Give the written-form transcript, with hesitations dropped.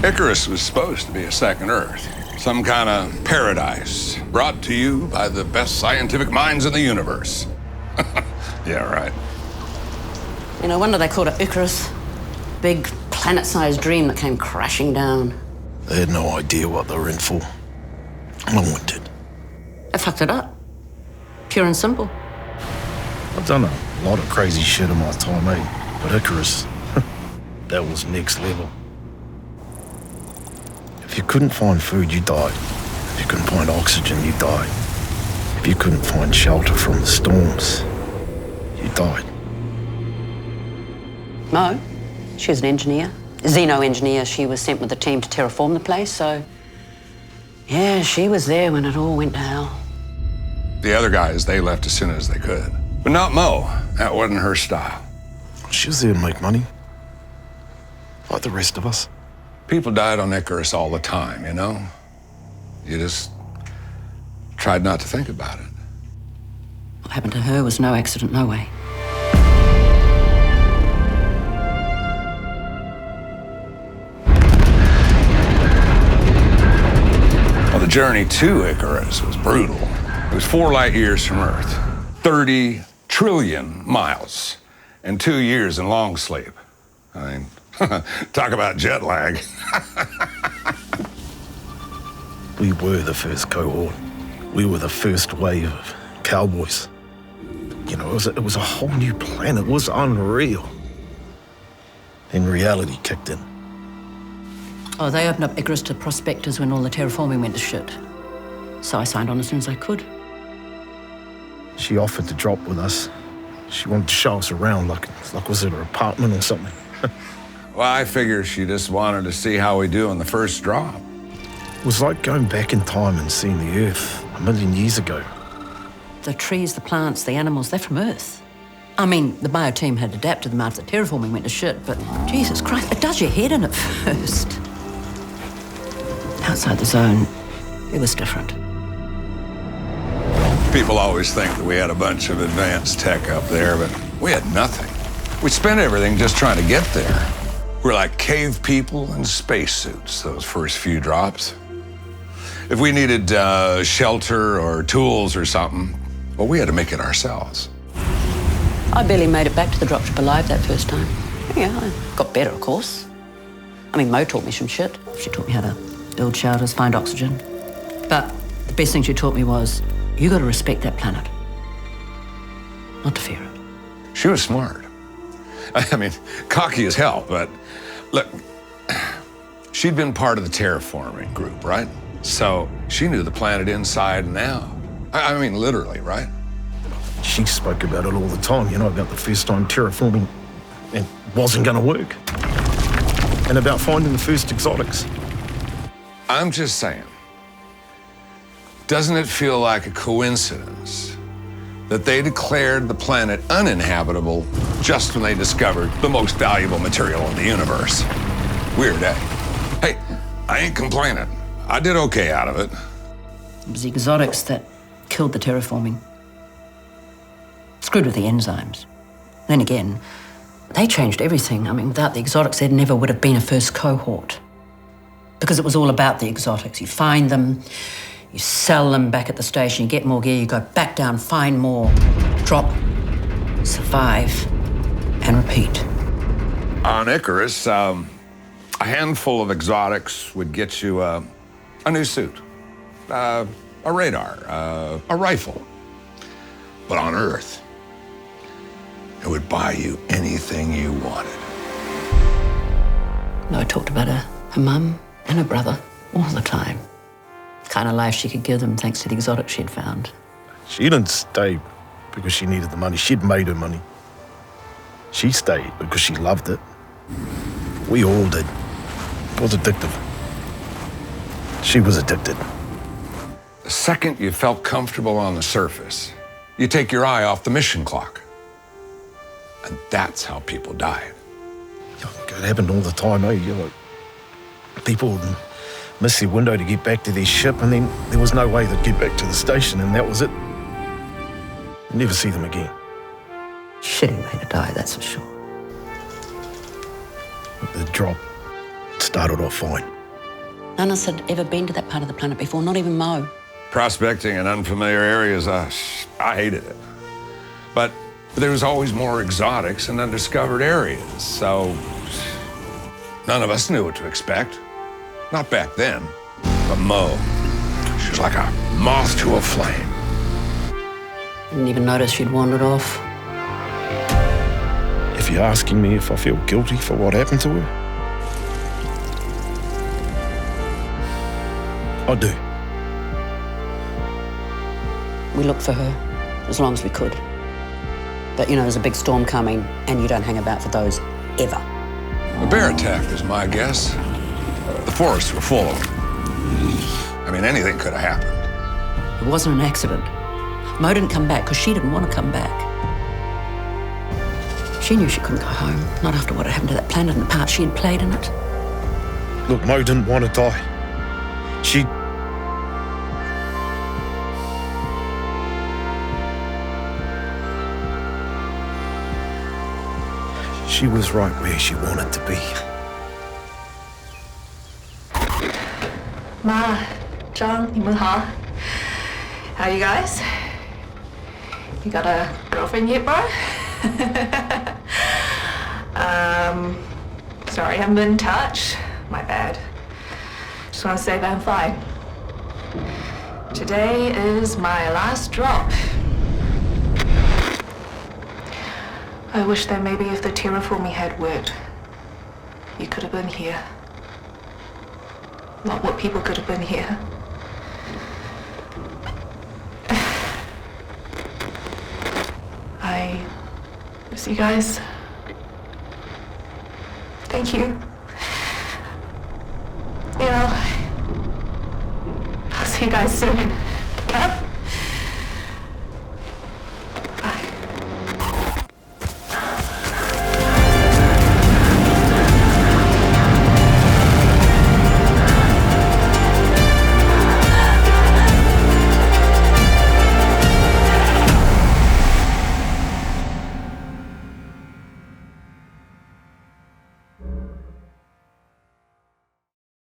Icarus was supposed to be a second Earth, some kind of paradise, brought to you by the best scientific minds in the universe. Yeah, right. You know, wonder they called it Icarus. Big, planet-sized dream that came crashing down. They had no idea what they were in for. No one did. They fucked it up. Pure and simple. I've done a lot of crazy shit in my time, eh? But Icarus, that was next level. If you couldn't find food, you died. If you couldn't find oxygen, you died. If you couldn't find shelter from the storms, you died. Mo, she was an engineer. A xeno-engineer. She was sent with the team to terraform the place, so... Yeah, she was there when it all went to hell. The other guys, they left as soon as they could. But not Mo. That wasn't her style. She was there to make money. Like the rest of us. People died on Icarus all the time, you know? You just tried not to think about it. What happened to her was no accident, no way. Well, the journey to Icarus was brutal. It was 4 light years from Earth, 30 trillion miles, and 2 years in long sleep. I mean, talk about jet lag. We were the first cohort. We were the first wave of cowboys. You know, it was a whole new planet. It was unreal. Then reality kicked in. Oh, they opened up Icarus to prospectors when all the terraforming went to shit. So I signed on as soon as I could. She offered to drop with us. She wanted to show us around like was it her apartment or something. Well, I figure she just wanted to see how we do on the first drop. It was like going back in time and seeing the Earth 1 million years ago. The trees, the plants, the animals, they're from Earth. I mean, the bio team had adapted them after the terraforming went to shit, but Jesus Christ, it does your head in at first. Outside the zone, it was different. People always think that we had a bunch of advanced tech up there, but we had nothing. We spent everything just trying to get there. We're like cave people in spacesuits, those first few drops. If we needed shelter or tools or something, well, we had to make it ourselves. I barely made it back to the dropship alive that first time. Yeah, I got better, of course. I mean, Mo taught me some shit. She taught me how to build shelters, find oxygen. But the best thing she taught me was, you got to respect that planet, not to fear it. She was smart. I mean, cocky as hell, but look, she'd been part of the terraforming group, right? So she knew the planet inside and out. I mean, literally, right? She spoke about it all the time, you know, about the first time terraforming it wasn't going to work. And about finding the first exotics. I'm just saying, doesn't it feel like a coincidence that they declared the planet uninhabitable just when they discovered the most valuable material in the universe? Weird, eh? Hey, I ain't complaining. I did okay out of it. It was the exotics that killed the terraforming. Screwed with the enzymes. Then again, they changed everything. I mean, without the exotics, there never would have been a first cohort. Because it was all about the exotics. You find them, you sell them back at the station, you get more gear, you go back down, find more, drop, survive, and repeat. On Icarus, a handful of exotics would get you a new suit, a radar, a rifle. But on Earth, it would buy you anything you wanted. I talked about her mum and her brother all the time. Kind of life she could give them thanks to the exotics she'd found. She didn't stay because she needed the money. She'd made her money. She stayed because she loved it. We all did. It was addictive. She was addicted. The second you felt comfortable on the surface, you take your eye off the mission clock. And that's how people died. It happened all the time, eh? You know, people would miss their window to get back to their ship, and then there was no way they'd get back to the station, and that was it. You'd never see them again. Shitty way to die, that's for sure. The drop, it's started off fine. None of us had ever been to that part of the planet before, not even Mo. Prospecting in unfamiliar areas, I hated it. But there was always more exotics and undiscovered areas, so none of us knew what to expect. Not back then, but Mo, she was like a moth to a flame. Didn't even notice she'd wandered off. If you're asking me if I feel guilty for what happened to her, I do. We looked for her as long as we could. But, you know, there's a big storm coming, and you don't hang about for those ever. A bear attack is my guess. The forests were full of them. I mean, anything could have happened. It wasn't an accident. Mo didn't come back because she didn't want to come back. She knew she couldn't go home, not after what had happened to that planet and the part she had played in it. Look, Mo didn't want to die. She was right where she wanted to be. Ma, John, 你们好. How are you guys? You got a girlfriend yet, bro? Sorry, I haven't been in touch. My bad. Just want to say that I'm fine. Today is my last drop. I wish that maybe if the terraforming had worked, you could have been here. Not what people could have been here. I miss you guys. Thank you. You know, I'll see you guys soon.